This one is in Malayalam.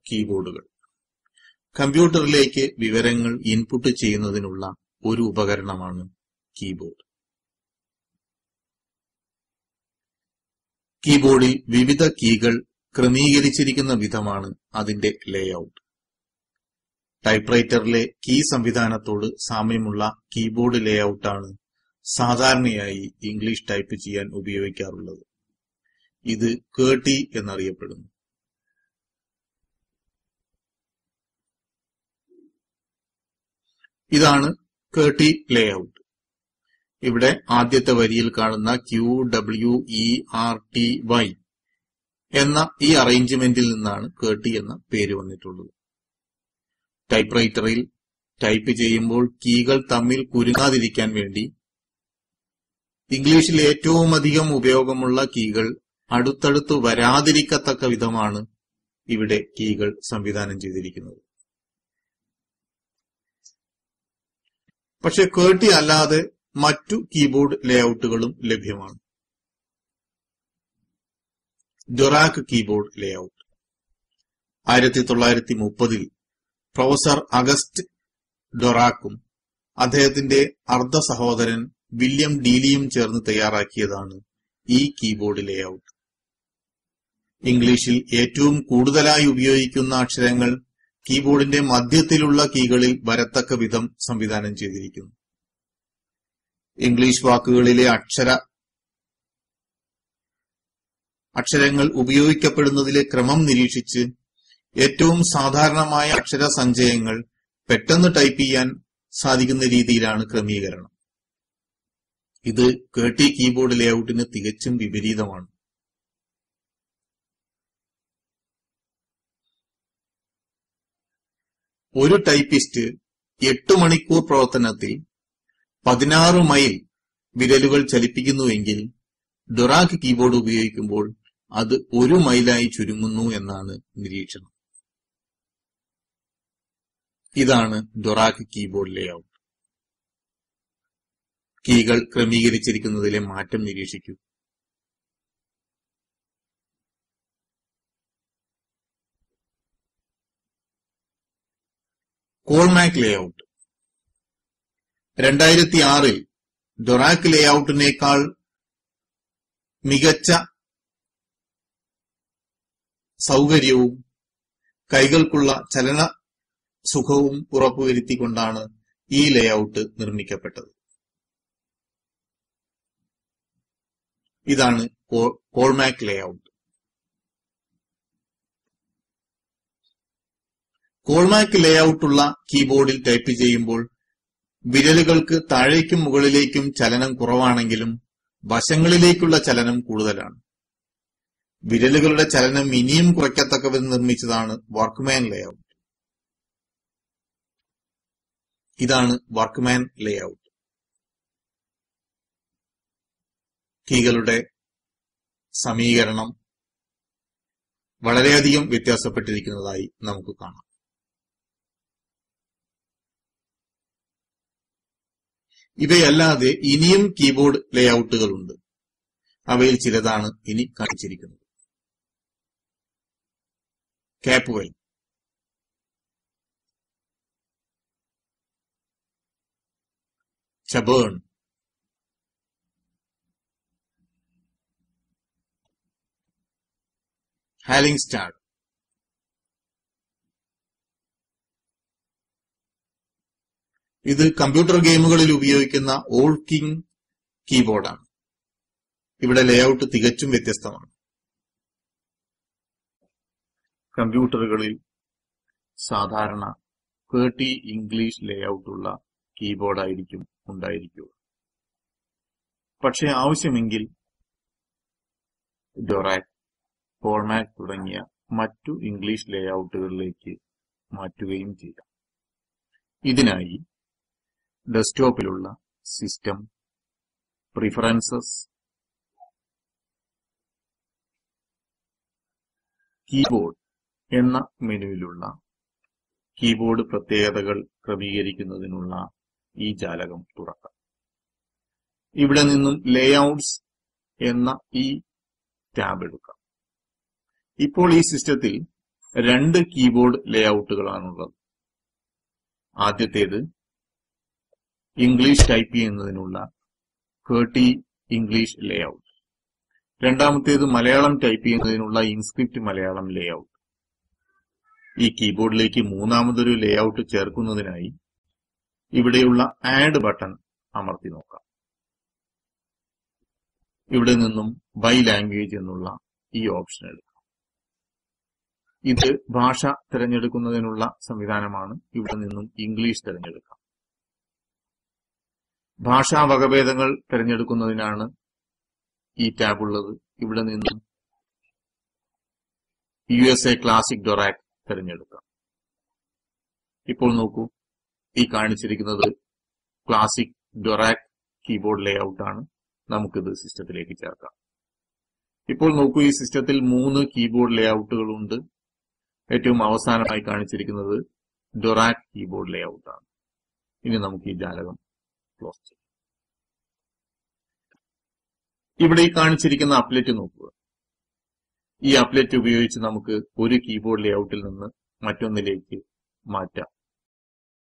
കീബോർഡുകൾ. കമ്പ്യൂട്ടറിലേക്ക് വിവരങ്ങൾ ഇൻപുട്ട് ചെയ്യുന്നതിനുള്ള ഒരു ഉപകരണമാണ് കീബോർഡ്. കീബോർഡിൽ വിവിധ കീകൾ ക്രമീകരിച്ചിരിക്കുന്ന വിധമാണ് അതിന്റെ ലേഔട്ട്. ടൈപ്പ്റൈറ്ററിലെ കീ സംവിധാനത്തോട് സാമ്യമുള്ള കീബോർഡ് ലേഔട്ടാണ് സാധാരണയായി ഇംഗ്ലീഷ് ടൈപ്പ് ചെയ്യാൻ ഉപയോഗിക്കാറുള്ളത്. ഇത് QWERTY എന്നറിയപ്പെടുന്നു. ഇതാണ് QWERTY ലേഔട്ട്. ഇവിടെ ആദ്യത്തെ വരിയിൽ കാണുന്ന QWERTY എന്ന ഈ അറേഞ്ച്മെന്റിൽ നിന്നാണ് QWERTY എന്ന പേര് വന്നിട്ടുള്ളത്. ടൈപ്പ്റൈറ്ററിൽ ടൈപ്പ് ചെയ്യുമ്പോൾ കീകൾ തമ്മിൽ കുരുങ്ങാതിരിക്കാൻ വേണ്ടി ഇംഗ്ലീഷിൽ ഏറ്റവും അധികം ഉപയോഗമുള്ള കീകൾ അടുത്തടുത്ത് വരാതിരിക്കത്തക്ക വിധമാണ് ഇവിടെ കീകൾ സംവിധാനം ചെയ്തിരിക്കുന്നത്. പക്ഷെ QWERTY അല്ലാതെ മറ്റു കീബോർഡ് ലേഔട്ടുകളും ലഭ്യമാണ്. ഡൊറാക് കീബോർഡ് ലേഔട്ട് 1930 പ്രൊഫസർ അഗസ്റ്റ് ഡൊറാക്കും അദ്ദേഹത്തിന്റെ അർദ്ധ സഹോദരൻ വില്യം ഡീലിയും ചേർന്ന് തയ്യാറാക്കിയതാണ് ഈ കീബോർഡ് ലേഔട്ട്. ഇംഗ്ലീഷിൽ ഏറ്റവും കൂടുതലായി ഉപയോഗിക്കുന്ന അക്ഷരങ്ങൾ കീബോർഡിന്റെ മധ്യത്തിലുള്ള കീകളിൽ വരത്തക്ക വിധം സംവിധാനം ചെയ്തിരിക്കുന്നു. ഇംഗ്ലീഷ് വാക്കുകളിലെ അക്ഷരങ്ങൾ ഉപയോഗിക്കപ്പെടുന്നതിലെ ക്രമം നിരീക്ഷിച്ച് ഏറ്റവും സാധാരണമായ അക്ഷര സഞ്ചയങ്ങൾ പെട്ടെന്ന് ടൈപ്പ് ചെയ്യാൻ സാധിക്കുന്ന രീതിയിലാണ് ക്രമീകരണം. ഇത് QWERTY കീബോർഡ് ലേഔട്ടിന് തികച്ചും വിപരീതമാണ്. ഒരു ടൈപ്പിസ്റ്റ് 8 മണിക്കൂർ പ്രവർത്തനത്തിൽ 16 മൈൽ വിരലുകൾ ചലിപ്പിക്കുന്നുവെങ്കിൽ ഡൊറാക് കീബോർഡ് ഉപയോഗിക്കുമ്പോൾ അത് 1 മൈലായി ചുരുങ്ങുന്നു എന്നാണ് നിരീക്ഷണം. ഇതാണ് ഡൊറാക് കീബോർഡ് ലേഔട്ട്. കീകൾ ക്രമീകരിച്ചിരിക്കുന്നതിലെ മാറ്റം നിരീക്ഷിക്കൂ. കോൾമാക് ലേഔട്ട് 2006 ഡൊറാക് ലേഔട്ടിനേക്കാൾ മികച്ച സൗകര്യവും കൈകൾക്കുള്ള ചലന സുഖവും ഉറപ്പുവരുത്തിക്കൊണ്ടാണ് ഈ ലേഔട്ട് നിർമ്മിക്കപ്പെട്ടത്. ഇതാണ് കോൾമാക് ലേഔട്ട്. കോൾമാക് ലേഔട്ടുള്ള കീബോർഡിൽ ടൈപ്പ് ചെയ്യുമ്പോൾ വിരലുകൾക്ക് താഴേക്കും മുകളിലേക്കും ചലനം കുറവാണെങ്കിലും വശങ്ങളിലേക്കുള്ള ചലനം കൂടുതലാണ്. വിരലുകളുടെ ചലനം ഇനിയും കുറയ്ക്കത്തക്ക വിധം നിർമ്മിച്ചതാണ് വർക്ക്മാൻ ലേഔട്ട്. ഇതാണ് വർക്ക്മാൻ ലേഔട്ട്. കീകളുടെ സമീകരണം വളരെയധികം വ്യത്യാസപ്പെട്ടിരിക്കുന്നതായി നമുക്ക് കാണാം. ഇവയല്ലാതെ ഇനിയും കീബോർഡ് ലേഔട്ടുകളുണ്ട്. അവയിൽ ചിലതാണ് ഇനി കാണിച്ചിരിക്കുന്നത്. കാപ്വെൽ, ചബേൺ, ഹാലിംഗ്സ്റ്റാഡ്, ഇത് കമ്പ്യൂട്ടർ ഗെയിമുകളിൽ ഉപയോഗിക്കുന്ന ഓൾഡ് കിങ് കീബോർഡാണ്. ഇവിടെ ലേഔട്ട് തികച്ചും വ്യത്യസ്തമാണ്. കമ്പ്യൂട്ടറുകളിൽ സാധാരണ QWERTY ഇംഗ്ലീഷ് ലേഔട്ടുള്ള കീബോർഡായിരിക്കും ഉണ്ടായിരിക്കുക. പക്ഷെ ആവശ്യമെങ്കിൽ ഡൊറാക്, കോൾമാക് തുടങ്ങിയ മറ്റു ഇംഗ്ലീഷ് ലേഔട്ടുകളിലേക്ക് മാറ്റുകയും ചെയ്യാം. ഇതിനായി ഡെസ്ക്ടോപ്പിലുള്ള സിസ്റ്റം, പ്രിഫറൻസസ്, കീബോർഡ് എന്ന മെനുവിലുള്ള കീബോർഡ് പ്രത്യേകതകൾ ക്രമീകരിക്കുന്നതിനുള്ള ഈ ജാലകം തുറക്കാം. ഇവിടെ നിന്നും ലേഔട്ട്സ് എന്ന ഈ ടാബ് എടുക്കാം. ഇപ്പോൾ ഈ സിസ്റ്റത്തിൽ രണ്ട് കീബോർഡ് ലേഔട്ടുകളാണുള്ളത്. ആദ്യത്തേത് ഇംഗ്ലീഷ് ടൈപ്പ് ചെയ്യുന്നതിനുള്ള QWERTY ഇംഗ്ലീഷ് ലേഔട്ട്. രണ്ടാമത്തേത് മലയാളം ടൈപ്പ് ചെയ്യുന്നതിനുള്ള ഇൻസ്ക്രിപ്റ്റ് മലയാളം ലേഔട്ട്. ഈ കീബോർഡിലേക്ക് മൂന്നാമതൊരു ലേഔട്ട് ചേർക്കുന്നതിനായി ഇവിടെയുള്ള ആഡ് ബട്ടൺ അമർത്തി നോക്കാം. ഇവിടെ നിന്നും ബൈ ലാംഗ്വേജ് എന്നുള്ള ഈ ഓപ്ഷൻ എടുക്കാം. ഇത് ഭാഷ തിരഞ്ഞെടുക്കുന്നതിനുള്ള സംവിധാനമാണ്. ഇവിടെ നിന്നും ഇംഗ്ലീഷ് തിരഞ്ഞെടുക്കാം. ഭാഷാ വകഭേദങ്ങൾ തിരഞ്ഞെടുക്കുന്നതിനാണ് ഈ ടാബ് ഉള്ളത്. ഇവിടെ നിന്നും USA ക്ലാസിക് ഡൊറാക് തിരഞ്ഞെടുക്കാം. ഇപ്പോൾ നോക്കൂ, ഈ കാണിച്ചിരിക്കുന്നത് ക്ലാസിക് ഡൊറാക് കീബോർഡ് ലേഔട്ട് ആണ്. നമുക്കിത് സിസ്റ്റത്തിലേക്ക് ചേർക്കാം. ഇപ്പോൾ നോക്കൂ, ഈ സിസ്റ്റത്തിൽ 3 കീബോർഡ് ലേഔട്ടുകൾ ഉണ്ട്. ഏറ്റവും അവസാനമായി കാണിച്ചിരിക്കുന്നത് ഡൊറാക് കീബോർഡ് ലേഔട്ട് ആണ്. ഇനി നമുക്ക് ഈ ജാലകം ക്ലോസ് ചെയ്യാം. ഇവിടെ ഈ കാണിച്ചിരിക്കുന്ന അപ്ലെറ്റ് നോക്കുക. ഈ അപ്ലെറ്റ് ഉപയോഗിച്ച് നമുക്ക് ഒരു കീബോർഡ് ലേഔട്ടിൽ നിന്ന് മറ്റൊന്നിലേക്ക് മാറ്റാം.